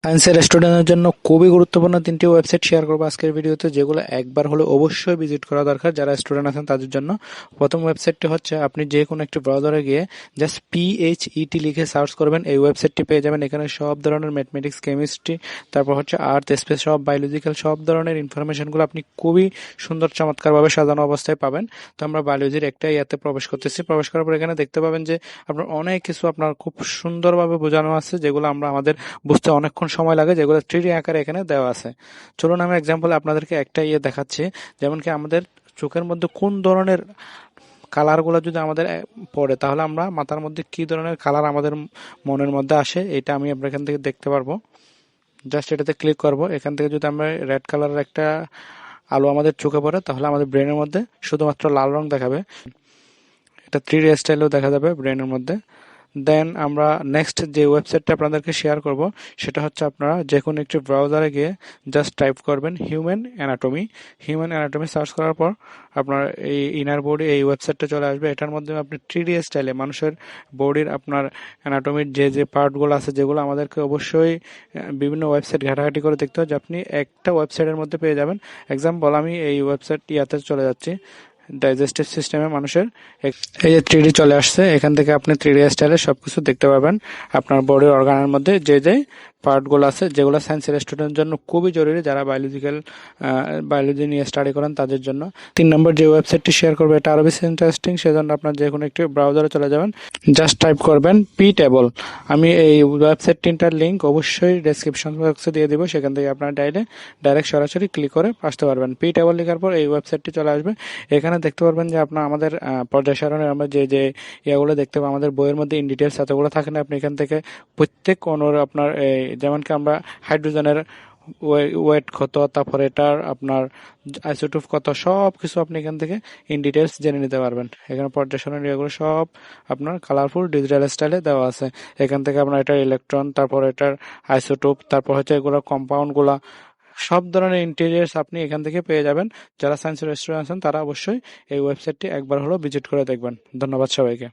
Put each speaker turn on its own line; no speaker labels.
সায়েন্সের স্টুডেন্টের জন্য খুবই গুরুত্বপূর্ণ তিনটি ওয়েবসাইট শেয়ার করবো আজকের ভিডিওতে, যেগুলো একবার হলে অবশ্যই ভিজিট করা দরকার যারা স্টুডেন্ট আছেন তাদের জন্য। প্রথম ওয়েবসাইটটি হচ্ছে, আপনি যে কোনো একটি ব্রাউজারে গিয়ে জাস্ট PHET লিখে সার্চ করবেন, এই ওয়েবসাইটটি পেয়ে যাবেন। এখানে সব ধরনের ম্যাথমেটিক্স, কেমিস্ট্রি, তারপর হচ্ছে আর্থ, স্পেস, সব বায়োলজিক্যাল সব ধরনের ইনফরমেশনগুলো আপনি খুবই সুন্দর চমৎকারভাবে সাজানো অবস্থায় পাবেন। তো আমরা বায়োলজির একটা ইয়াতে প্রবেশ করতেছি। প্রবেশ করার পর এখানে দেখতে পাবেন যে আপনার অনেক কিছু আপনার খুব সুন্দরভাবে বোঝানো আছে, যেগুলো আমরা আমাদের বুঝতে অনেকক্ষণ সময় লাগে, যেগুলো 3D আকারে এখানে দেওয়া আছে। চলুন আমি এক্সাম্পল আপনাদেরকে একটা দেখাচ্ছি। যেমন কি আমাদের চোখের মধ্যে কোন ধরনের কালারগুলো যদি আমাদের পড়ে, তাহলে আমরা মাথার মধ্যে কি ধরনের কালার আমাদের মনের মধ্যে আসে, এটা আমি আপনার এখান থেকে দেখতে পারবো। জাস্ট এটাতে ক্লিক করব। এখান থেকে যদি আমরা রেড কালারের একটা আলো আমাদের চোখে পড়ে, তাহলে আমাদের ব্রেনের মধ্যে শুধুমাত্র লাল রং দেখাবে। এটা 3D স্টাইলেও দেখা যাবে ব্রেনের মধ্যে। দেন আমরা নেক্সট যে ওয়েবসাইটটা আপনাদেরকে শেয়ার করব, সেটা হচ্ছে, আপনারা যে কোনো একটি ব্রাউজারে গিয়ে জাস্ট টাইপ করবেন human anatomy. Human anatomy search করার পর আপনার এই ইনার বডি এই ওয়েবসাইটটা চলে আসবে। এটার মধ্যে আপনি 3D স্টাইলে মানুষের বডির আপনার অ্যানাটমির যে যে পার্টগুলো আছে, যেগুলো আমাদেরকে অবশ্যই বিভিন্ন ওয়েবসাইট ঘাটাঘাটি করে দেখতে হয়, যে আপনি একটা ওয়েবসাইটের মধ্যে পেয়ে যাবেন। এক্সাম্পল, আমি এই ওয়েবসাইট ইয়াতে চলে যাচ্ছি, ডাইজেস্টিভ সিস্টেমে মানুষের এই যে 3D চলে আসছে। এখান থেকে আপনি 3D স্টাইলে সবকিছু দেখতে পাবেন। আপনার বডির অর্গানের মধ্যে যে যে পার্টগুলো আছে, যেগুলো সায়েন্সের স্টুডেন্টের জন্য খুবই জরুরি, যারা বায়োলজি নিয়ে স্টাডি করেন তাদের জন্য। 3 নম্বর যে ওয়েবসাইটটি শেয়ার করবে, এটা আরো বেশি ইন্টারেস্টিং, সেজন্য আপনার যে কোনো একটি ব্রাউজারে চলে যাবেন, জাস্ট টাইপ করবেন PTable। আমি এই ওয়েবসাইট তিনটার লিঙ্ক অবশ্যই ডেসক্রিপশন বক্সে দিয়ে দিব, সেখান থেকে আপনারা ডাইরেক্ট সরাসরি ক্লিক করে আসতে পারবেন। PTable লেখার পর এই ওয়েবসাইটটি চলে আসবে। এখানে দেখতে পারবেন যে আপনার আমাদের পর্যায় সারণের আমরা যে যে ইয়াগুলো দেখতে পাবো, আমাদের বইয়ের মধ্যে ইন ডিটেলস এতগুলো থাকে না। আপনি এখান থেকে প্রত্যেক অণুর আপনার যেমন কি আমরা হাইড্রোজেনের ওয়েট কত, তারপরে এটার আপনার আইসোটোপ কত, সব কিছু আপনি এখান থেকে ইন ডিটেলস জেনে নিতে পারবেন। এখানে পর্যায় সারণীর এগুলো সব আপনার কালারফুল ডিজিটাল স্টাইলে দেওয়া আছে। এখান থেকে আপনার এটার ইলেকট্রন, তারপর এটার আইসোটোপ, তারপর হচ্ছে এগুলো কম্পাউন্ডগুলা, সব ধরনের ইন্টেরিয়ার্স আপনি এখান থেকে পেয়ে যাবেন। যারা সায়েন্সের স্টুডেন্ট আছেন তারা অবশ্যই এই ওয়েবসাইটটি একবার হলেও ভিজিট করে দেখবেন। ধন্যবাদ সবাইকে।